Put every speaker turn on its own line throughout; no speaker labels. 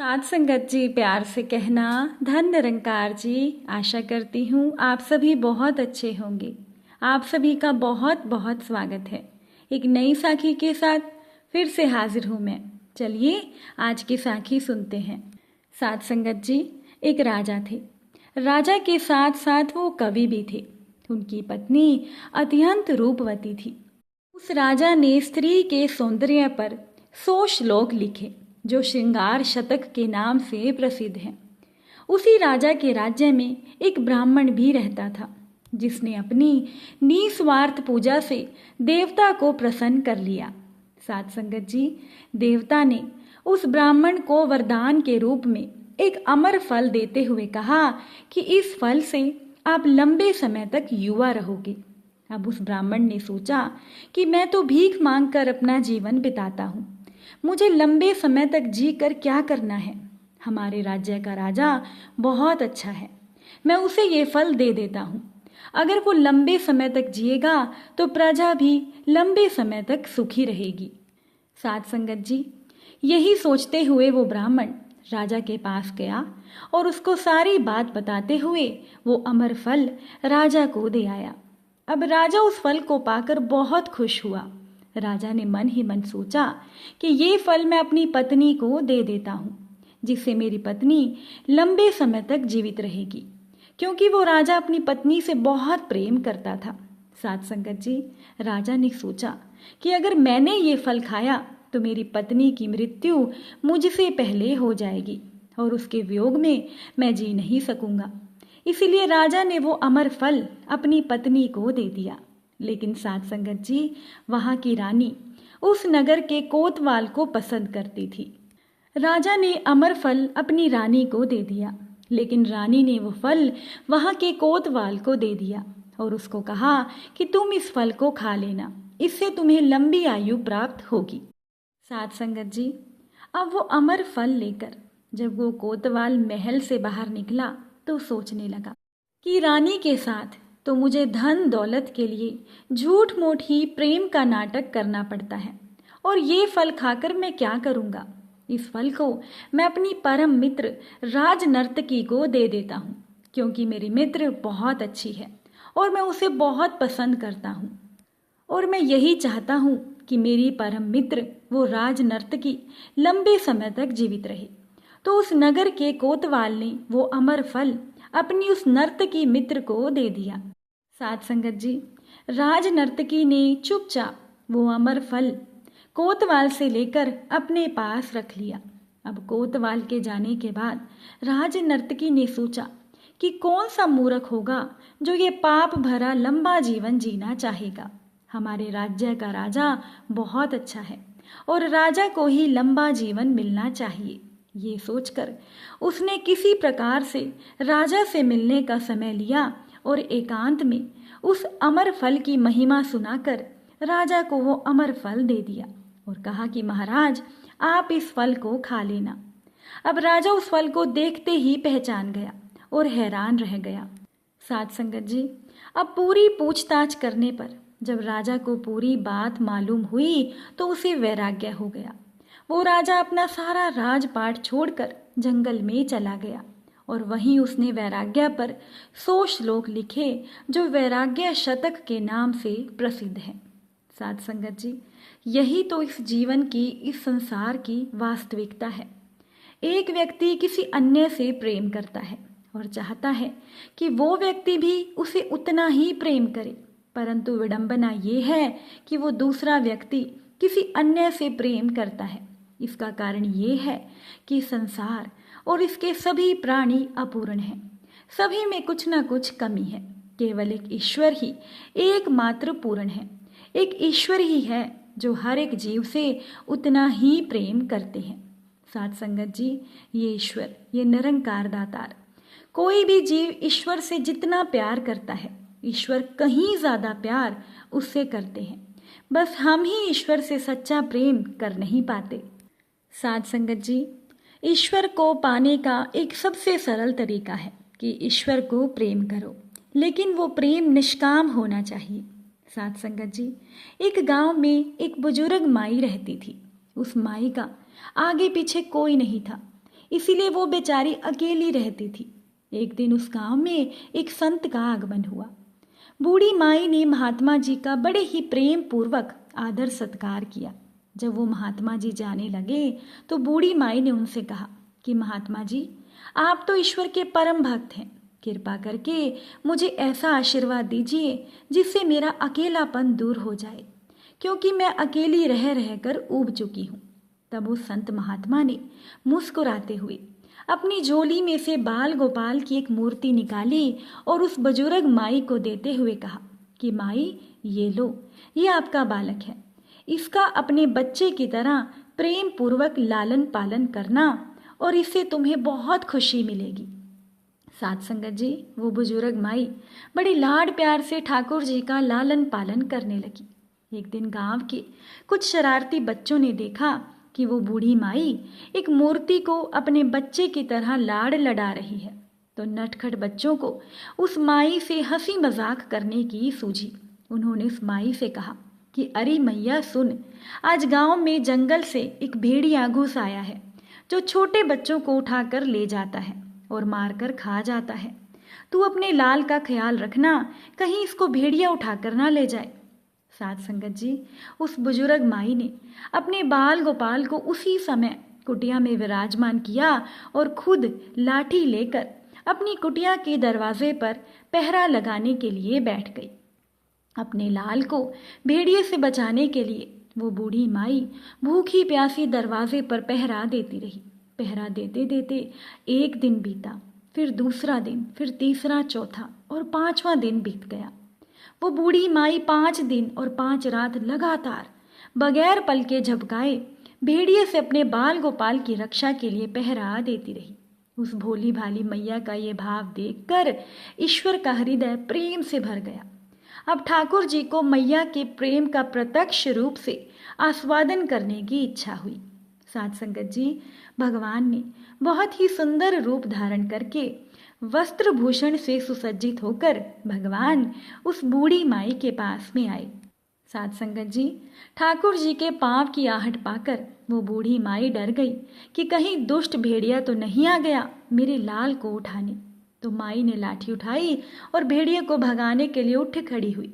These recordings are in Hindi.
साथ संगत जी, प्यार से कहना। धन निरंकार जी, आशा करती हूँ आप सभी बहुत अच्छे होंगे। आप सभी का बहुत बहुत स्वागत है। एक नई साखी के साथ फिर से हाजिर हूँ मैं। चलिए आज की साखी सुनते हैं। साथ संगत जी, एक राजा थे। राजा के साथ साथ वो कवि भी थे। उनकी पत्नी अत्यंत रूपवती थी। उस राजा ने स्त्री के सौंदर्य पर 100 श्लोक लिखे जो श्रृंगार शतक के नाम से प्रसिद्ध हैं। उसी राजा के राज्य में एक ब्राह्मण भी रहता था जिसने अपनी निस्वार्थ पूजा से देवता को प्रसन्न कर लिया। साथ संगत जी, देवता ने उस ब्राह्मण को वरदान के रूप में एक अमर फल देते हुए कहा कि इस फल से आप लंबे समय तक युवा रहोगे। अब उस ब्राह्मण ने सोचा कि मैं तो भीख मांगकर अपना जीवन बिताता हूँ, मुझे लंबे समय तक जी कर क्या करना है। हमारे राज्य का राजा बहुत अच्छा है, मैं उसे ये फल दे देता हूँ। अगर वो लंबे समय तक जिएगा तो प्रजा भी लंबे समय तक सुखी रहेगी। साथ संगत जी, यही सोचते हुए वो ब्राह्मण राजा के पास गया और उसको सारी बात बताते हुए वो अमर फल राजा को दे आया। अब राजा उस फल को पाकर बहुत खुश हुआ। राजा ने मन ही मन सोचा कि ये फल मैं अपनी पत्नी को दे देता हूँ, जिससे मेरी पत्नी लंबे समय तक जीवित रहेगी, क्योंकि वो राजा अपनी पत्नी से बहुत प्रेम करता था। साथ संगत जी, राजा ने सोचा कि अगर मैंने ये फल खाया तो मेरी पत्नी की मृत्यु मुझसे पहले हो जाएगी और उसके वियोग में मैं जी नहीं सकूंगा। इसीलिए राजा ने वो अमर फल अपनी पत्नी को दे दिया। लेकिन साथ संगत जी, वहां की रानी उस नगर के कोतवाल को पसंद करती थी। राजा ने अमर फल अपनी रानी को दे दिया, लेकिन रानी ने वो फल वहां के कोतवाल को दे दिया और उसको कहा कि तुम इस फल को खा लेना, इससे तुम्हें लंबी आयु प्राप्त होगी। साथ संगत जी, अब वो अमर फल लेकर जब वो कोतवाल महल से बाहर निकला तो सोचने लगा कि रानी के साथ तो मुझे धन दौलत के लिए झूठ मूठ ही प्रेम का नाटक करना पड़ता है, और ये फल खाकर मैं क्या करूँगा। इस फल को मैं अपनी परम मित्र राज नर्तकी को दे देता हूँ, क्योंकि मेरी मित्र बहुत अच्छी है और मैं उसे बहुत पसंद करता हूँ, और मैं यही चाहता हूँ कि मेरी परम मित्र वो राज नर्तकी लंबे समय तक जीवित रहे। तो उस नगर के कोतवाल ने वो अमर फल अपनी उस नर्तकी मित्र को दे दिया। साथ संगत जी, राज नर्तकी ने चुपचाप वो अमर फल कोतवाल से लेकर अपने पास रख लिया। अब कोतवाल के जाने के बाद राज नर्तकी ने सोचा कि कौन सा मूर्ख होगा जो ये पाप भरा लंबा जीवन जीना चाहेगा। हमारे राज्य का राजा बहुत अच्छा है और राजा को ही लंबा जीवन मिलना चाहिए। ये सोचकर उसने किसी प्रकार से राजा से मिलने का समय लिया और एकांत में उस अमर फल की महिमा सुनाकर राजा को वो अमर फल दे दिया और कहा कि महाराज, आप इस फल को खा लेना। अब राजा उस फल को देखते ही पहचान गया और हैरान रह गया। साथ संगत जी, अब पूरी पूछताछ करने पर जब राजा को पूरी बात मालूम हुई तो उसे वैराग्य हो गया। वो राजा अपना सारा राजपाट छोड़कर जंगल में चला गया और वहीं उसने वैराग्य पर 100 श्लोक लिखे जो वैराग्य शतक के नाम से प्रसिद्ध हैं। साथ संगत जी, यही तो इस जीवन की, इस संसार की वास्तविकता है। एक व्यक्ति किसी अन्य से प्रेम करता है और चाहता है कि वो व्यक्ति भी उसे उतना ही प्रेम करे, परंतु विडंबना ये है कि वो दूसरा व्यक्ति किसी अन्य से प्रेम करता है। इसका कारण ये है कि संसार और इसके सभी प्राणी अपूर्ण हैं। सभी में कुछ ना कुछ कमी है। केवल एक ईश्वर ही एकमात्र पूर्ण है। एक ईश्वर ही है जो हर एक जीव से उतना ही प्रेम करते हैं। साथ संगत जी, ये ईश्वर, ये निरंकार दातार, कोई भी जीव ईश्वर से जितना प्यार करता है, ईश्वर कहीं ज्यादा प्यार उससे करते हैं। बस हम ही ईश्वर से सच्चा प्रेम कर नहीं पाते। साथ संगत जी, ईश्वर को पाने का एक सबसे सरल तरीका है कि ईश्वर को प्रेम करो, लेकिन वो प्रेम निष्काम होना चाहिए। साथ संगत जी, एक गांव में एक बुजुर्ग माई रहती थी। उस माई का आगे पीछे कोई नहीं था। इसीलिए वो बेचारी अकेली रहती थी। एक दिन उस गांव में एक संत का आगमन हुआ। बूढ़ी माई ने महात्मा जी का बड़े ही प्रेम पूर्वक आदर सत्कार किया। जब वो महात्मा जी जाने लगे तो बूढ़ी माई ने उनसे कहा कि महात्मा जी, आप तो ईश्वर के परम भक्त हैं, कृपा करके मुझे ऐसा आशीर्वाद दीजिए जिससे मेरा अकेलापन दूर हो जाए, क्योंकि मैं अकेली रह रहकर ऊब चुकी हूँ। तब उस संत महात्मा ने मुस्कुराते हुए अपनी झोली में से बाल गोपाल की एक मूर्ति निकाली और उस बुजुर्ग माई को देते हुए कहा कि माई, ये लो, ये आपका बालक है, इसका अपने बच्चे की तरह प्रेम पूर्वक लालन पालन करना और इससे तुम्हें बहुत खुशी मिलेगी। साथ संगत जी, वो बुजुर्ग माई बड़ी लाड प्यार से ठाकुर जी का लालन पालन करने लगी। एक दिन गांव के कुछ शरारती बच्चों ने देखा कि वो बूढ़ी माई एक मूर्ति को अपने बच्चे की तरह लाड़ लड़ा रही है, तो नटखट बच्चों को उस माई से हंसी मजाक करने की सूझी। उन्होंने उस माई से कहा कि अरे मैया सुन, आज गांव में जंगल से एक भेड़िया घुस आया है जो छोटे बच्चों को उठाकर ले जाता है और मारकर खा जाता है। तू अपने लाल का ख्याल रखना, कहीं इसको भेड़िया उठाकर ना ले जाए। साथ संगत जी, उस बुजुर्ग माई ने अपने बाल गोपाल को उसी समय कुटिया में विराजमान किया और खुद लाठी लेकर अपनी कुटिया के दरवाजे पर पहरा लगाने के लिए बैठ गई। अपने लाल को भेड़िए से बचाने के लिए वो बूढ़ी माई भूखी प्यासी दरवाजे पर पहरा देती रही। पहरा देते देते एक दिन बीता, फिर दूसरा दिन, फिर तीसरा, चौथा और पांचवा दिन बीत गया। वो बूढ़ी माई 5 दिन और 5 रात लगातार बगैर पल के झपकाए भेड़िए से अपने बाल गोपाल की रक्षा के लिए पहरा देती रही। उस भोली भाली मैया का ये भाव देखकर ईश्वर का हृदय प्रेम से भर गया। अब ठाकुर जी को मैया के प्रेम का प्रत्यक्ष रूप से आस्वादन करने की इच्छा हुई। साथ संगत जी, भगवान ने बहुत ही सुंदर रूप धारण करके वस्त्र भूषण से सुसज्जित होकर भगवान उस बूढ़ी माई के पास में आए। साथ संगत जी, ठाकुर जी के पांव की आहट पाकर वो बूढ़ी माई डर गई कि कहीं दुष्ट भेड़िया तो नहीं आ गया मेरे लाल को उठाने। तो माई ने लाठी उठाई और भेड़िए को भगाने के लिए उठ खड़ी हुई।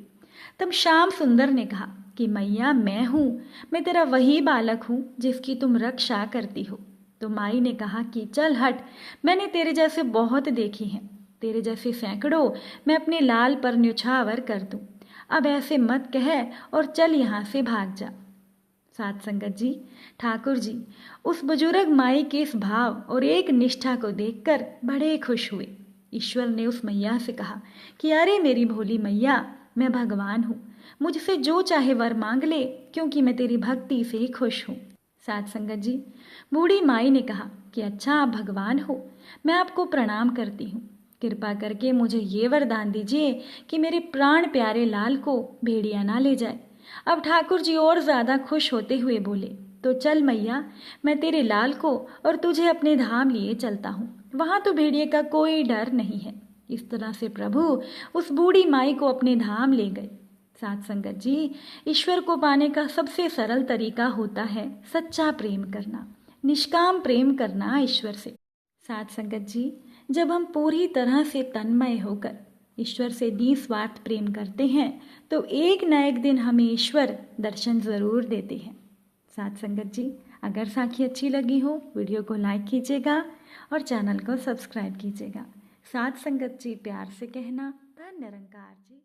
तब श्याम सुंदर ने कहा कि मैया, मैं तेरा वही बालक हूँ जिसकी तुम रक्षा करती हो। तो माई ने कहा कि चल हट, मैंने तेरे जैसे बहुत देखी हैं, तेरे जैसे सैकड़ों मैं अपने लाल पर न्यौछावर कर दूं। अब ऐसे मत कह और चल यहाँ से भाग जा। साथ संगत जी, ठाकुर जी उस बुजुर्ग माई के इस भाव और एक निष्ठा को देखकर बड़े खुश हुए। ईश्वर ने उस मैया से कहा कि अरे मेरी भोली मैया, मैं भगवान हूँ, मुझसे जो चाहे वर मांग ले, क्योंकि मैं तेरी भक्ति से खुश हूँ। साथ संगत जी, बूढ़ी माई ने कहा कि अच्छा, आप भगवान हो, मैं आपको प्रणाम करती हूँ। कृपा करके मुझे ये वरदान दीजिए कि मेरे प्राण प्यारे लाल को भेड़िया ना ले जाए। अब ठाकुर जी और ज़्यादा खुश होते हुए बोले, तो चल मैया, मैं तेरे लाल को और तुझे अपने धाम लिए चलता हूँ, वहाँ तो भेड़िए का कोई डर नहीं है। इस तरह से प्रभु उस बूढ़ी माई को अपने धाम ले गए। साथ संगत जी, ईश्वर को पाने का सबसे सरल तरीका होता है सच्चा प्रेम करना, निष्काम प्रेम करना ईश्वर से। साथ संगत जी, जब हम पूरी तरह से तन्मय होकर ईश्वर से निस्वार्थ प्रेम करते हैं तो एक न एक दिन हमें ईश्वर दर्शन ज़रूर देते हैं। साथ संगत जी, अगर साखी अच्छी लगी हो, वीडियो को लाइक कीजिएगा और चैनल को सब्सक्राइब कीजिएगा। साथ संगत जी, प्यार से कहना, धन्य निरंकार जी।